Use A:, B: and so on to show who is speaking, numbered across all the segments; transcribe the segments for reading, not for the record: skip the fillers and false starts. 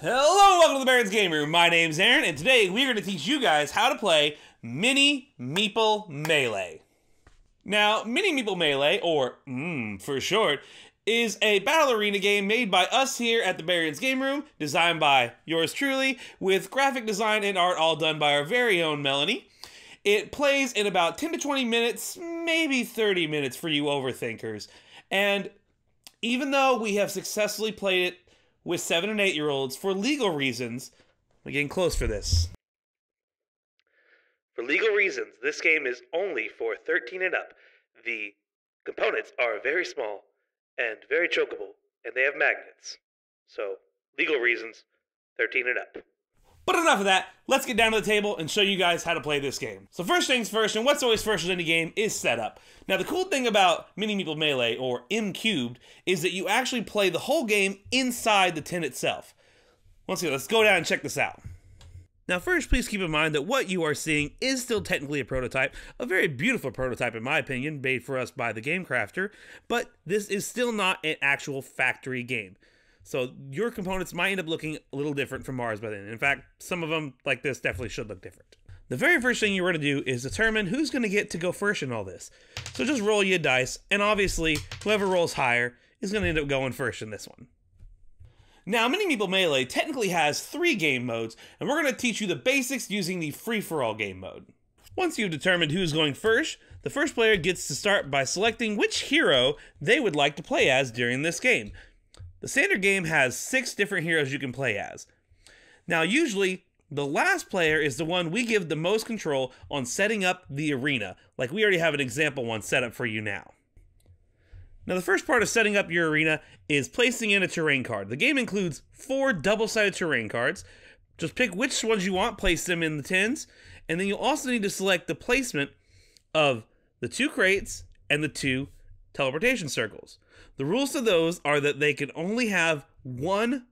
A: Hello, welcome to the Baron's Game Room. My name's Aaron, and today we're going to teach you guys how to play Mini Meeple Melee. Now, Mini Meeple Melee, or for short, is a battle arena game made by us here at the Baron's Game Room, designed by yours truly, with graphic design and art all done by our very own Melanie. It plays in about 10 to 20 minutes, maybe 30 minutes for you overthinkers. And even though we have successfully played it with 7 and 8-year-olds, for legal reasons, we're getting close for this. For legal reasons, this game is only for 13 and up. The components are very small and very chokeable, and they have magnets. So, legal reasons, 13 and up. But enough of that, let's get down to the table and show you guys how to play this game. So first things first, and what's always first in any game, is setup. Now the cool thing about Mini Meeple Melee, or M Cubed, is that you actually play the whole game inside the tin itself. Let's go down and check this out. Now first, please keep in mind that what you are seeing is still technically a prototype, a very beautiful prototype in my opinion, made for us by the game crafter, but this is still not an actual factory game. So your components might end up looking a little different from ours by then. In fact, some of them, like this, definitely should look different. The very first thing you're going to do is determine who's going to get to go first in all this. So just roll you a dice, and obviously, whoever rolls higher is going to end up going first in this one. Now, Mini Meeple Melee technically has 3 game modes, and we're going to teach you the basics using the free-for-all game mode. Once you've determined who's going first, the first player gets to start by selecting which hero they would like to play as during this game. The standard game has 6 different heroes you can play as. Now usually, the last player is the one we give the most control on setting up the arena, like we already have an example one set up for you now. Now the first part of setting up your arena is placing in a terrain card. The game includes 4 double-sided terrain cards. Just pick which ones you want, place them in the tins, and then you'll also need to select the placement of the 2 crates and the 2 teleportation circles. The rules to those are that they can only have 1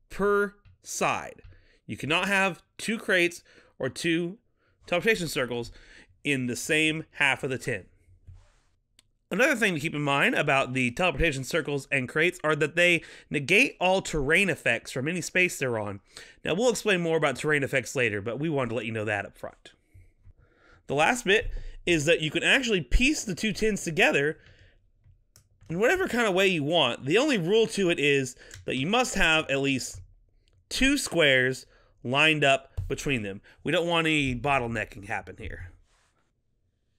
A: per side. You cannot have 2 crates or 2 teleportation circles in the same half of the tin. Another thing to keep in mind about the teleportation circles and crates are that they negate all terrain effects from any space they're on. Now we'll explain more about terrain effects later, but we wanted to let you know that up front. The last bit is that you can actually piece the 2 tins together in whatever kind of way you want. The only rule to it is that you must have at least 2 squares lined up between them. We don't want any bottlenecking happen here.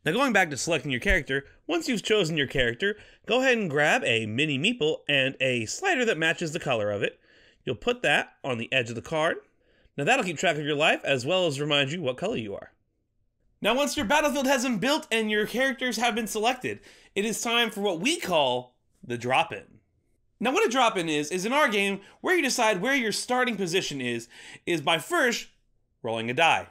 A: Now going back to selecting your character, once you've chosen your character, go ahead and grab a Mini Meeple and a slider that matches the color of it. You'll put that on the edge of the card. Now that'll keep track of your life as well as remind you what color you are. Now once your battlefield has been built and your characters have been selected, it is time for what we call the drop-in. Now what a drop-in is in our game where you decide where your starting position is by first rolling a die.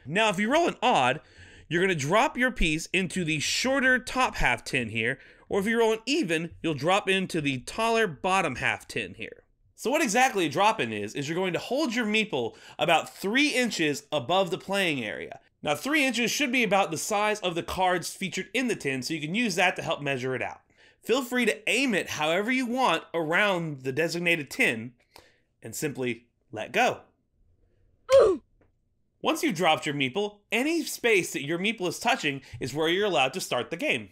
A: Now if you roll an odd, you're going to drop your piece into the shorter top half tin here, or if you roll an even, you'll drop into the taller bottom half tin here. So what exactly a drop-in is you're going to hold your meeple about 3 inches above the playing area. Now 3 inches should be about the size of the cards featured in the tin, so you can use that to help measure it out. Feel free to aim it however you want around the designated tin, and simply let go. Once you've dropped your meeple, any space that your meeple is touching is where you're allowed to start the game.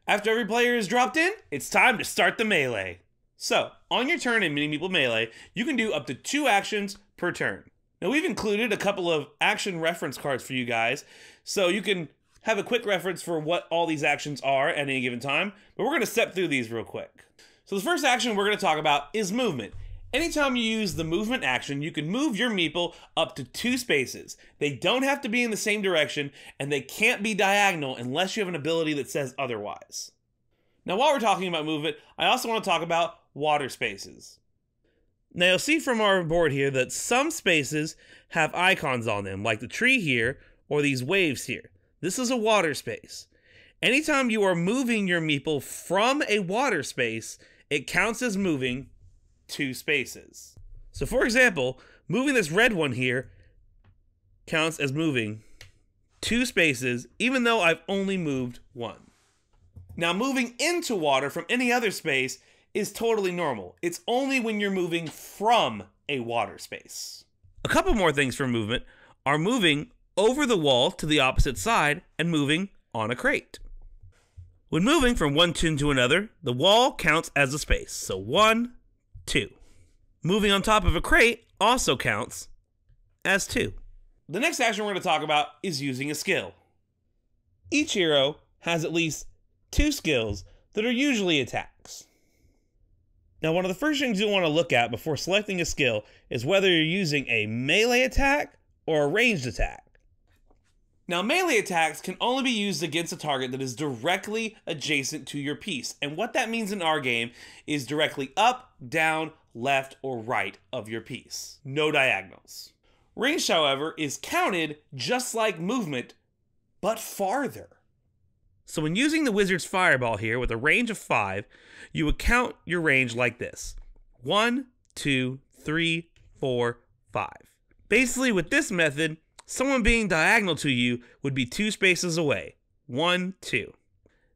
A: After every player is dropped in, it's time to start the melee. So, on your turn in Mini Meeple Melee, you can do up to 2 actions per turn. Now we've included a couple of action reference cards for you guys, so you can have a quick reference for what all these actions are at any given time, but we're going to step through these real quick. So the first action we're going to talk about is movement. Anytime you use the movement action, you can move your meeple up to 2 spaces. They don't have to be in the same direction, and they can't be diagonal unless you have an ability that says otherwise. Now while we're talking about movement, I also want to talk about water spaces. Now you'll see from our board here that some spaces have icons on them, like the tree here, or these waves here. This is a water space. Anytime you are moving your meeple from a water space, it counts as moving 2 spaces. So for example, moving this red one here counts as moving 2 spaces, even though I've only moved 1.
B: Now, moving into water from any other space is totally normal. It's only when you're moving from a water space. A couple more things for movement are moving over the wall to the opposite side and moving on a crate. When moving from one tin to another, the wall counts as a space, so 1, 2. Moving on top of a crate also counts as 2. The next action we're going to talk about is using a skill. Each hero has at least 2 skills that are usually attacks. Now, one of the first things you'll want to look at before selecting a skill is whether you're using a melee attack or a ranged attack. Now, melee attacks can only be used against a target that is directly adjacent to your piece. And what that means in our game is directly up, down, left, or right of your piece. No diagonals. Ranged, however, is counted just like movement, but farther. So when using the wizard's fireball here with a range of 5, you would count your range like this. 1, 2, 3, 4, 5. Basically, with this method, someone being diagonal to you would be 2 spaces away. 1, 2.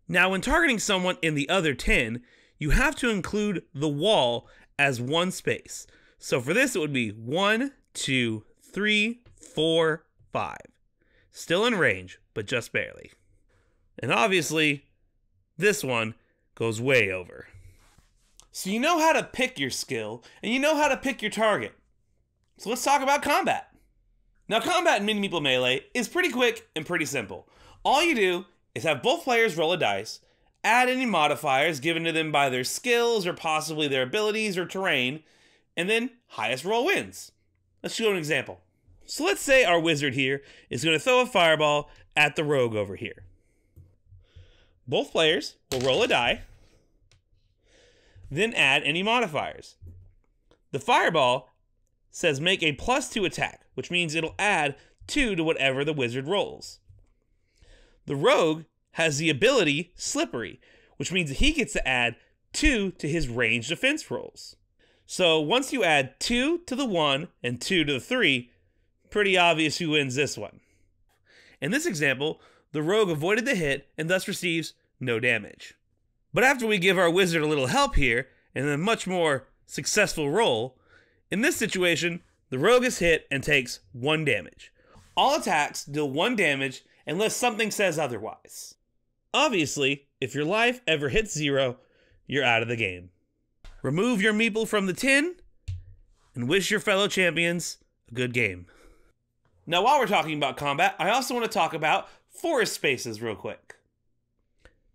B: Now, when targeting someone in the other 10, you have to include the wall as 1 space. So for this, it would be 1, 2, 3, 4, 5. Still in range, but just barely. And obviously, this one goes way over. So you know how to pick your skill, and you know how to pick your target. So let's talk about combat. Now, combat in Mini Meeple Melee is pretty quick and pretty simple. All you do is have both players roll a dice, add any modifiers given to them by their skills or possibly their abilities or terrain, and then highest roll wins. Let's show an example. So let's say our wizard here is going to throw a fireball at the rogue over here. Both players will roll a die, then add any modifiers. The fireball says make a +2 attack, which means it'll add 2 to whatever the wizard rolls. The rogue has the ability Slippery, which means that he gets to add 2 to his ranged defense rolls. So once you add 2 to the 1 and 2 to the 3, pretty obvious who wins this one. In this example, the rogue avoided the hit and thus receives no damage. But after we give our wizard a little help here, and a much more successful roll, in this situation, the rogue is hit and takes 1 damage. All attacks deal 1 damage unless something says otherwise. Obviously, if your life ever hits 0, you're out of the game. Remove your Meeple from the tin, and wish your fellow champions a good game. Now, while we're talking about combat, I also want to talk about forest spaces real quick.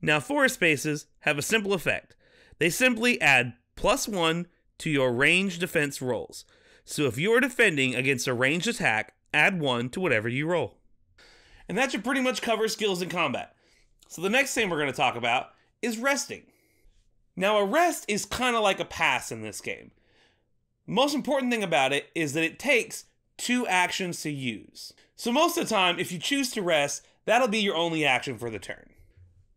B: Now, forest spaces have a simple effect. They simply add +1 to your ranged defense rolls. So if you're defending against a ranged attack, add 1 to whatever you roll. And that should pretty much cover skills in combat. So the next thing we're going to talk about is resting. Now, a rest is kind of like a pass in this game. The most important thing about it is that it takes 2 actions to use. So most of the time, if you choose to rest, that'll be your only action for the turn.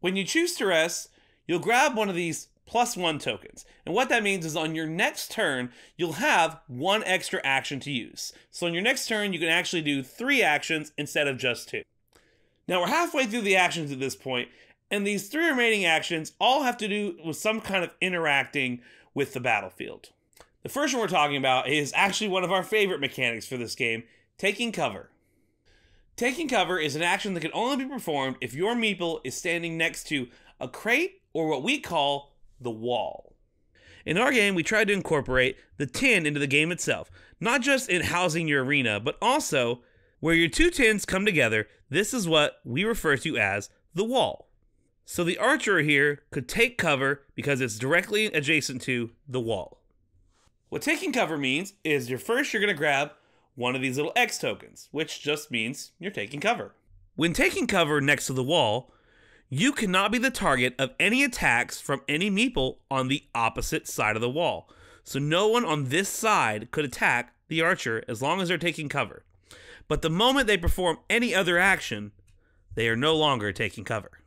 B: When you choose to rest, you'll grab one of these +1 tokens. And what that means is on your next turn, you'll have 1 extra action to use. So on your next turn, you can actually do 3 actions instead of just 2. Now we're halfway through the actions at this point, and these 3 remaining actions all have to do with some kind of interacting with the battlefield. The first one we're talking about is actually one of our favorite mechanics for this game, taking cover. Taking cover is an action that can only be performed if your Meeple is standing next to a crate or what we call the wall. In our game, we tried to incorporate the tin into the game itself, not just in housing your arena, but also where your 2 tins come together. This is what we refer to as the wall. So the archer here could take cover because it's directly adjacent to the wall. What taking cover means is you're going to grab one of these little X tokens, which just means you're taking cover. When taking cover next to the wall, you cannot be the target of any attacks from any Meeple on the opposite side of the wall. So no one on this side could attack the archer as long as they're taking cover. But the moment they perform any other action, they are no longer taking cover.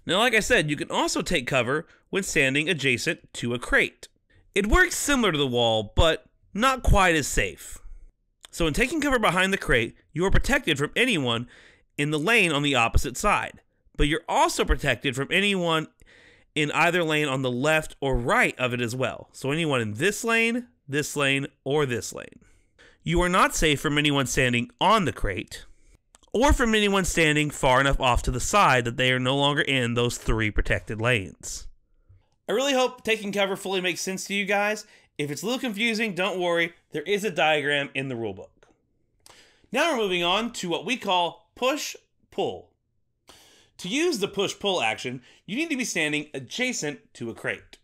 B: Now, like I said, you can also take cover when standing adjacent to a crate. It works similar to the wall, but not quite as safe. So in taking cover behind the crate, you are protected from anyone in the lane on the opposite side. But you're also protected from anyone in either lane on the left or right of it as well. So anyone in this lane, or this lane. You are not safe from anyone standing on the crate, or from anyone standing far enough off to the side that they are no longer in those 3 protected lanes. I really hope taking cover fully makes sense to you guys. If it's a little confusing, don't worry, there is a diagram in the rulebook. Now we're moving on to what we call push-pull. To use the push-pull action, you need to be standing adjacent to a crate.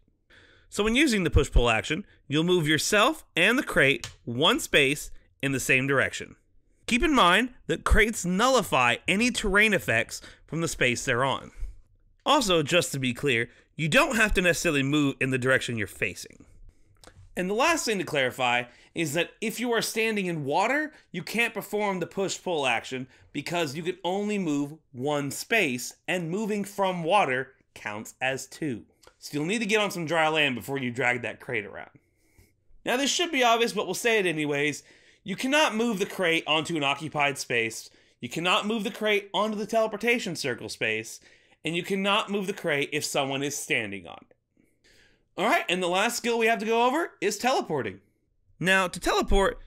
B: So when using the push-pull action, you'll move yourself and the crate 1 space in the same direction. Keep in mind that crates nullify any terrain effects from the space they're on. Also, just to be clear, you don't have to necessarily move in the direction you're facing. And the last thing to clarify is that if you are standing in water, you can't perform the push-pull action because you can only move 1 space, and moving from water counts as 2. So you'll need to get on some dry land before you drag that crate around. Now this should be obvious, but we'll say it anyways. You cannot move the crate onto an occupied space, you cannot move the crate onto the teleportation circle space, and you cannot move the crate if someone is standing on it. Alright, and the last skill we have to go over is teleporting. Now, to teleport,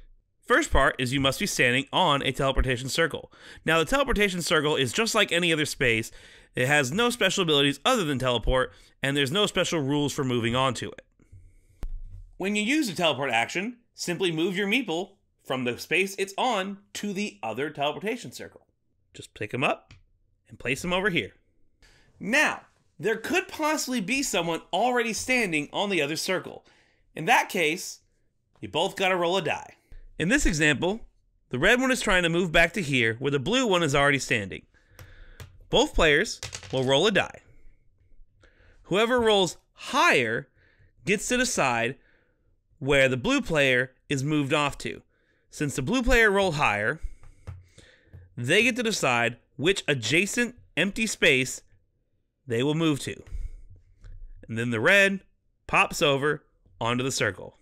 B: first part is you must be standing on a teleportation circle. Now, the teleportation circle is just like any other space. It has no special abilities other than teleport, and there's no special rules for moving onto it. When you use the teleport action, simply move your Meeple from the space it's on to the other teleportation circle. Just pick them up and place them over here. Now, there could possibly be someone already standing on the other circle. In that case, you both gotta roll a die. In this example, the red one is trying to move back to here where the blue one is already standing. Both players will roll a die. Whoever rolls higher gets to decide where the blue player is moved off to. Since the blue player rolled higher, they get to decide which adjacent empty space they will move to. And then the red pops over onto the circle.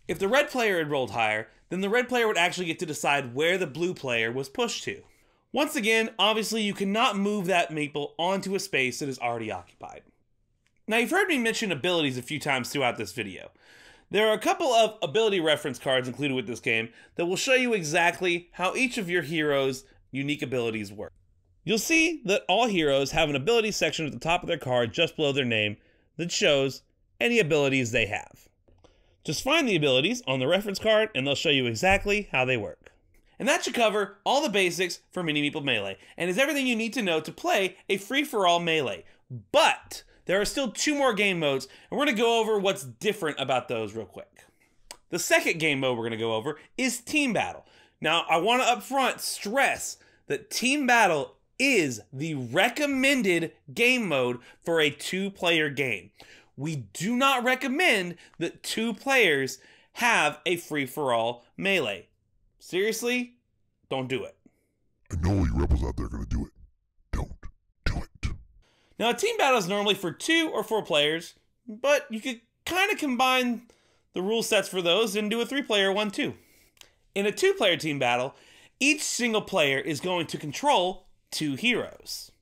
B: If the red player had rolled higher, then the red player would actually get to decide where the blue player was pushed to. Once again, obviously you cannot move that Meeple onto a space that is already occupied. Now you've heard me mention abilities a few times throughout this video. There are a couple of ability reference cards included with this game that will show you exactly how each of your heroes' unique abilities work. You'll see that all heroes have an ability section at the top of their card just below their name that shows any abilities they have. Just find the abilities on the reference card and they'll show you exactly how they work. And that should cover all the basics for Mini Meeple Melee, and is everything you need to know to play a free-for-all Melee. But there are still 2 more game modes, and we're going to go over what's different about those real quick. The second game mode we're going to go over is Team Battle. Now, I want to up front stress that Team Battle is the recommended game mode for a 2-player game. We do not recommend that 2 players have a free-for-all Melee. Seriously, don't do it.
C: I know all you rebels out there are going to do it. Don't do it.
B: Now, a team battle is normally for 2 or 4 players, but you could kind of combine the rule sets for those and do a 3-player one too. In a 2-player team battle, each single player is going to control 2 heroes.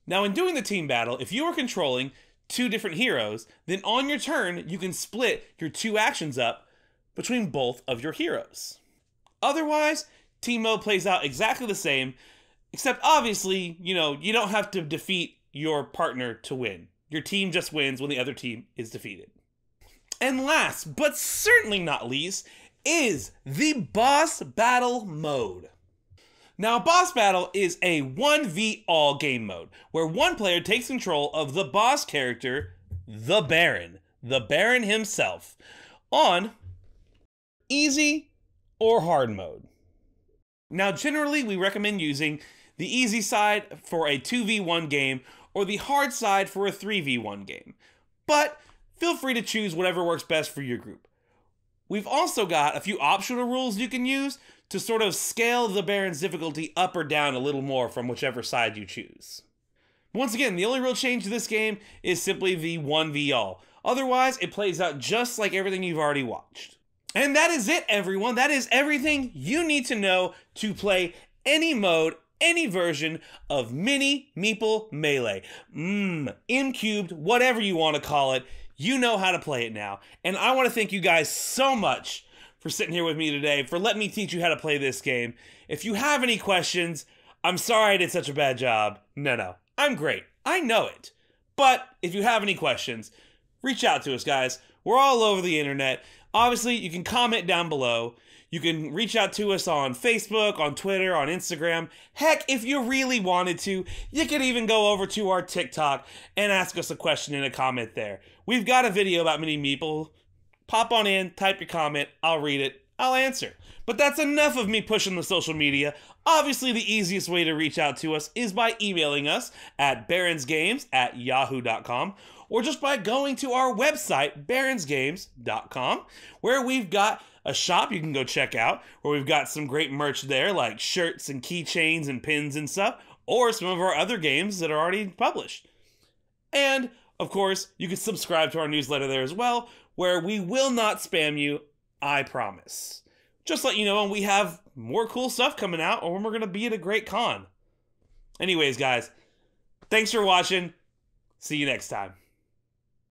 B: Now, in doing the team battle, if you are controlling 2 different heroes, then on your turn, you can split your 2 actions up between both of your heroes. Otherwise, team mode plays out exactly the same, except obviously, you don't have to defeat your partner to win. Your team just wins when the other team is defeated. And last, but certainly not least, is the boss battle mode. Now, boss battle is a 1v all game mode, where one player takes control of the boss character, the Baron himself, on easy or hard mode. Now, generally, we recommend using the easy side for a 2v1 game or the hard side for a 3v1 game, but feel free to choose whatever works best for your group. We've also got a few optional rules you can use to sort of scale the Baron's difficulty up or down a little more from whichever side you choose. Once again, the only real change to this game is simply the 1v all. Otherwise, it plays out just like everything you've already watched. And that is it, everyone. That is everything you need to know to play any mode any version of Mini Meeple Melee. M-cubed, whatever you want to call it. You know how to play it now. And I want to thank you guys so much for sitting here with me today, for letting me teach you how to play this game. If you have any questions, I'm sorry I did such a bad job. No, I'm great. I know it. But if you have any questions, reach out to us, guys. We're all over the internet. Obviously, you can comment down below. You can reach out to us on Facebook, on Twitter, on Instagram. Heck, if you really wanted to, you could even go over to our TikTok and ask us a question in a comment there. We've got a video about Mini Meeple. Pop on in, type your comment, I'll read it, I'll answer. But that's enough of me pushing the social media. Obviously, the easiest way to reach out to us is by emailing us at baronsgames@yahoo.com or just by going to our website, baronsgames.com, where we've got a shop you can go check out, where we've got some great merch there, like shirts and keychains and pins and stuff, or some of our other games that are already published. And, of course, you can subscribe to our newsletter there as well, where we will not spam you, I promise. Just let you know when we have more cool stuff coming out or when we're going to be at a great con. Anyways, guys, thanks for watching. See you next time.